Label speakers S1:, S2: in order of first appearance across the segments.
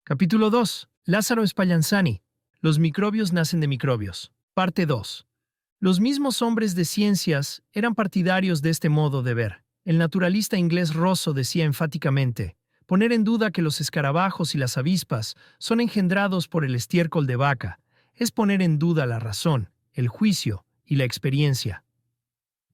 S1: Capítulo 2. Lázaro Spallanzani. Los microbios nacen de microbios. Parte 2. Los mismos hombres de ciencias eran partidarios de este modo de ver. El naturalista inglés Rosso decía enfáticamente: poner en duda que los escarabajos y las avispas son engendrados por el estiércol de vaca es poner en duda la razón, el juicio y la experiencia.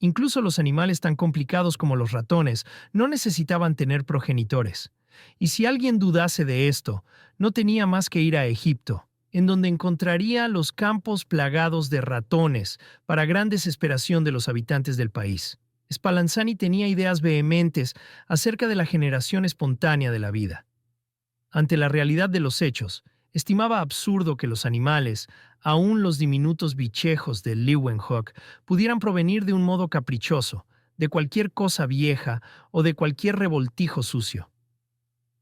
S1: Incluso los animales tan complicados como los ratones no necesitaban tener progenitores. Y si alguien dudase de esto, no tenía más que ir a Egipto, en donde encontraría los campos plagados de ratones, para gran desesperación de los habitantes del país. Spallanzani tenía ideas vehementes acerca de la generación espontánea de la vida. Ante la realidad de los hechos, estimaba absurdo que los animales, aun los diminutos bichejos de Leeuwenhoek, pudieran provenir de un modo caprichoso, de cualquier cosa vieja o de cualquier revoltijo sucio.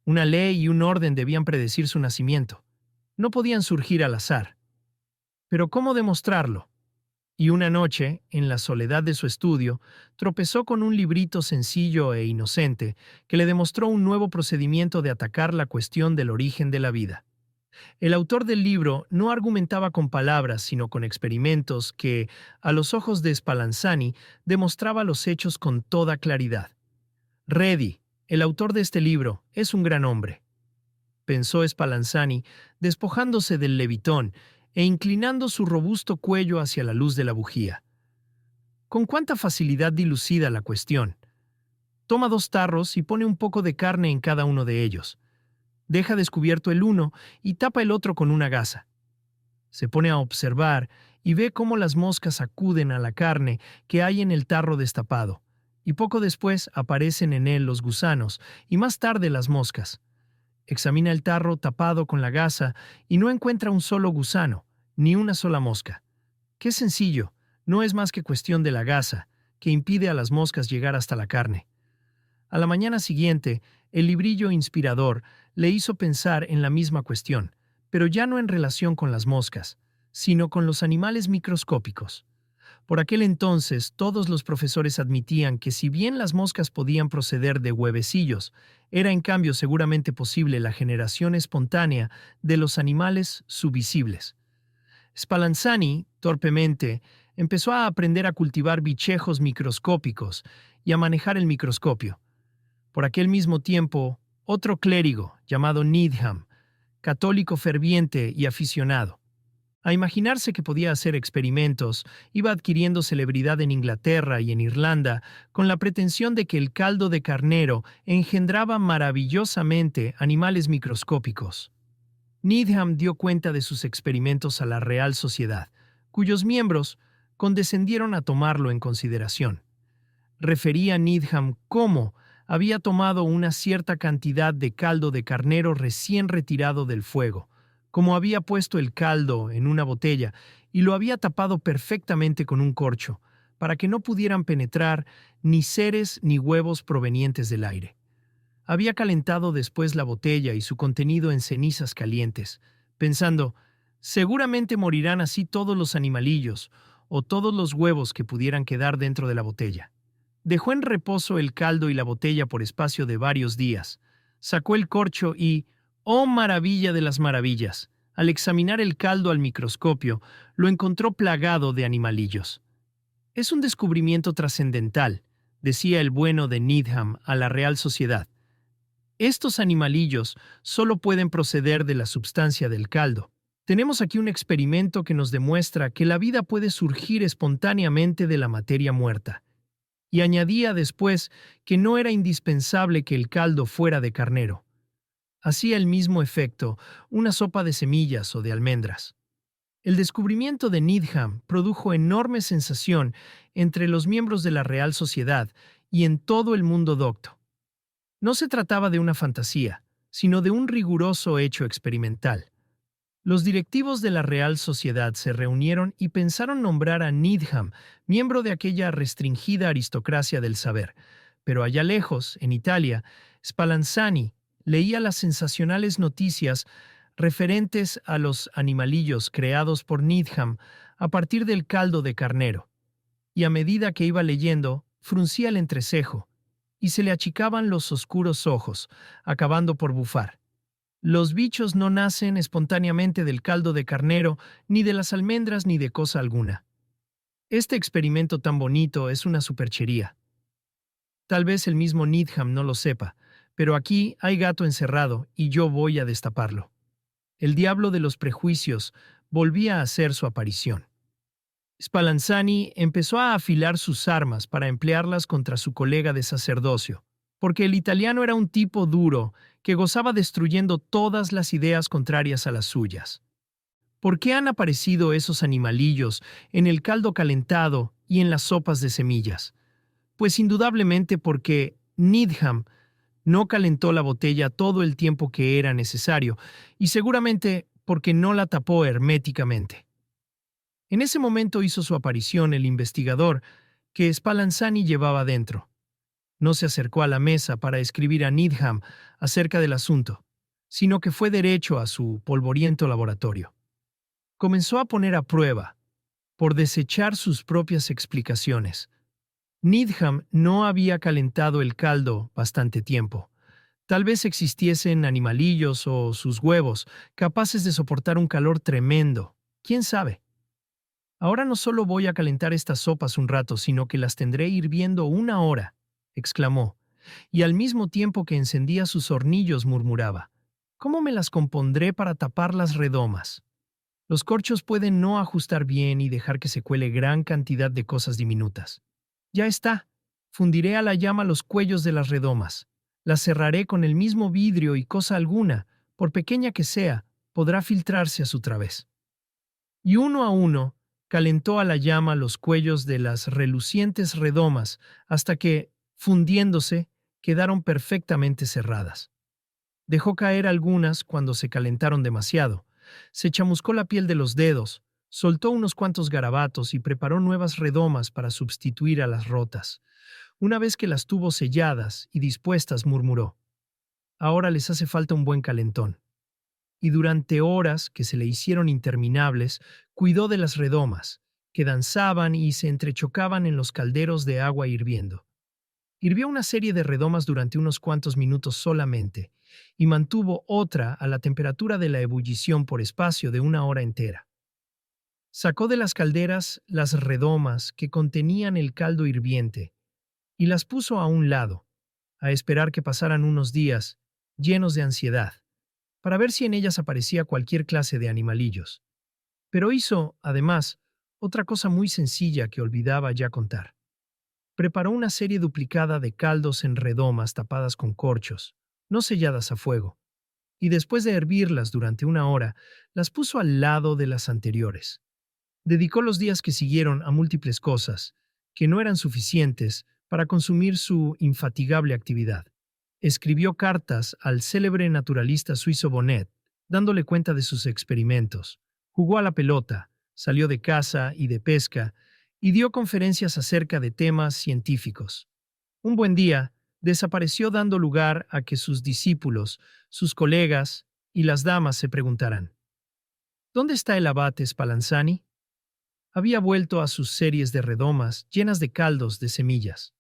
S1: Una ley y un orden debían predecir su nacimiento. No podían surgir al azar. Pero ¿cómo demostrarlo? Y una noche, en la soledad de su estudio, tropezó con un librito sencillo e inocente que le demostró un nuevo procedimiento de atacar la cuestión del origen de la vida. El autor del libro no argumentaba con palabras, sino con experimentos que, a los ojos de Spallanzani, demostraba los hechos con toda claridad. Redi, el autor de este libro, es un gran hombre, pensó Spallanzani, despojándose del levitón e inclinando su robusto cuello hacia la luz de la bujía. Con cuánta facilidad dilucida la cuestión. Toma 2 tarros y pone un poco de carne en cada uno de ellos. Deja descubierto el uno y tapa el otro con una gasa. Se pone a observar y ve cómo las moscas acuden a la carne que hay en el tarro destapado, y poco después aparecen en él los gusanos y más tarde las moscas. Examina el tarro tapado con la gasa y no encuentra un solo gusano, ni una sola mosca. Qué sencillo, no es más que cuestión de la gasa, que impide a las moscas llegar hasta la carne. A la mañana siguiente, el librillo inspirador le hizo pensar en la misma cuestión, pero ya no en relación con las moscas, sino con los animales microscópicos. Por aquel entonces, todos los profesores admitían que si bien las moscas podían proceder de huevecillos, era en cambio seguramente posible la generación espontánea de los animales subvisibles. Spallanzani, torpemente, empezó a aprender a cultivar bichejos microscópicos y a manejar el microscopio. Por aquel mismo tiempo, otro clérigo, llamado Needham, católico ferviente y aficionado a imaginarse que podía hacer experimentos, iba adquiriendo celebridad en Inglaterra y en Irlanda con la pretensión de que el caldo de carnero engendraba maravillosamente animales microscópicos. Needham dio cuenta de sus experimentos a la Real Sociedad, cuyos miembros condescendieron a tomarlo en consideración. Refería Needham cómo había tomado una cierta cantidad de caldo de carnero recién retirado del fuego, como había puesto el caldo en una botella y lo había tapado perfectamente con un corcho, para que no pudieran penetrar ni seres ni huevos provenientes del aire. Había calentado después la botella y su contenido en cenizas calientes, pensando, seguramente morirán así todos los animalillos o todos los huevos que pudieran quedar dentro de la botella. Dejó en reposo el caldo y la botella por espacio de varios días. Sacó el corcho y, ¡oh maravilla de las maravillas! Al examinar el caldo al microscopio, lo encontró plagado de animalillos. Es un descubrimiento trascendental, decía el bueno de Needham a la Real Sociedad. Estos animalillos solo pueden proceder de la substancia del caldo. Tenemos aquí un experimento que nos demuestra que la vida puede surgir espontáneamente de la materia muerta. Y añadía después que no era indispensable que el caldo fuera de carnero. Hacía el mismo efecto una sopa de semillas o de almendras. El descubrimiento de Needham produjo enorme sensación entre los miembros de la Real Sociedad y en todo el mundo docto. No se trataba de una fantasía, sino de un riguroso hecho experimental. Los directivos de la Real Sociedad se reunieron y pensaron nombrar a Needham miembro de aquella restringida aristocracia del saber, pero allá lejos, en Italia, Spallanzani leía las sensacionales noticias referentes a los animalillos creados por Needham a partir del caldo de carnero, y a medida que iba leyendo, fruncía el entrecejo, y se le achicaban los oscuros ojos, acabando por bufar. Los bichos no nacen espontáneamente del caldo de carnero, ni de las almendras, ni de cosa alguna. Este experimento tan bonito es una superchería. Tal vez el mismo Needham no lo sepa, pero aquí hay gato encerrado y yo voy a destaparlo. El diablo de los prejuicios volvía a hacer su aparición. Spallanzani empezó a afilar sus armas para emplearlas contra su colega de sacerdocio, porque el italiano era un tipo duro que gozaba destruyendo todas las ideas contrarias a las suyas. ¿Por qué han aparecido esos animalillos en el caldo calentado y en las sopas de semillas? Pues indudablemente porque Needham no calentó la botella todo el tiempo que era necesario, y seguramente porque no la tapó herméticamente. En ese momento hizo su aparición el investigador que Spallanzani llevaba dentro. No se acercó a la mesa para escribir a Needham acerca del asunto, sino que fue derecho a su polvoriento laboratorio. Comenzó a poner a prueba, por desechar sus propias explicaciones. Needham no había calentado el caldo bastante tiempo. Tal vez existiesen animalillos o sus huevos capaces de soportar un calor tremendo. ¿Quién sabe? Ahora no solo voy a calentar estas sopas un rato, sino que las tendré hirviendo 1 hora, exclamó, y al mismo tiempo que encendía sus hornillos murmuraba, ¿cómo me las compondré para tapar las redomas? Los corchos pueden no ajustar bien y dejar que se cuele gran cantidad de cosas diminutas. Ya está, fundiré a la llama los cuellos de las redomas. Las cerraré con el mismo vidrio y cosa alguna, por pequeña que sea, podrá filtrarse a su través. Y uno a uno, calentó a la llama los cuellos de las relucientes redomas hasta que, fundiéndose, quedaron perfectamente cerradas. Dejó caer algunas cuando se calentaron demasiado. Se chamuscó la piel de los dedos, soltó unos cuantos garabatos y preparó nuevas redomas para sustituir a las rotas. Una vez que las tuvo selladas y dispuestas, murmuró, ahora les hace falta un buen calentón. Y durante horas, que se le hicieron interminables, cuidó de las redomas, que danzaban y se entrechocaban en los calderos de agua hirviendo. Hirvió una serie de redomas durante unos cuantos minutos solamente, y mantuvo otra a la temperatura de la ebullición por espacio de 1 hora entera. Sacó de las calderas las redomas que contenían el caldo hirviente, y las puso a un lado, a esperar que pasaran unos días, llenos de ansiedad, para ver si en ellas aparecía cualquier clase de animalillos. Pero hizo, además, otra cosa muy sencilla que olvidaba ya contar. Preparó una serie duplicada de caldos en redomas tapadas con corchos, no selladas a fuego, y después de hervirlas durante 1 hora, las puso al lado de las anteriores. Dedicó los días que siguieron a múltiples cosas, que no eran suficientes para consumir su infatigable actividad. Escribió cartas al célebre naturalista suizo Bonnet, dándole cuenta de sus experimentos. Jugó a la pelota, salió de caza y de pesca, y dio conferencias acerca de temas científicos. Un buen día, desapareció dando lugar a que sus discípulos, sus colegas y las damas se preguntaran, ¿dónde está el abate Spallanzani? Había vuelto a sus series de redomas llenas de caldos de semillas.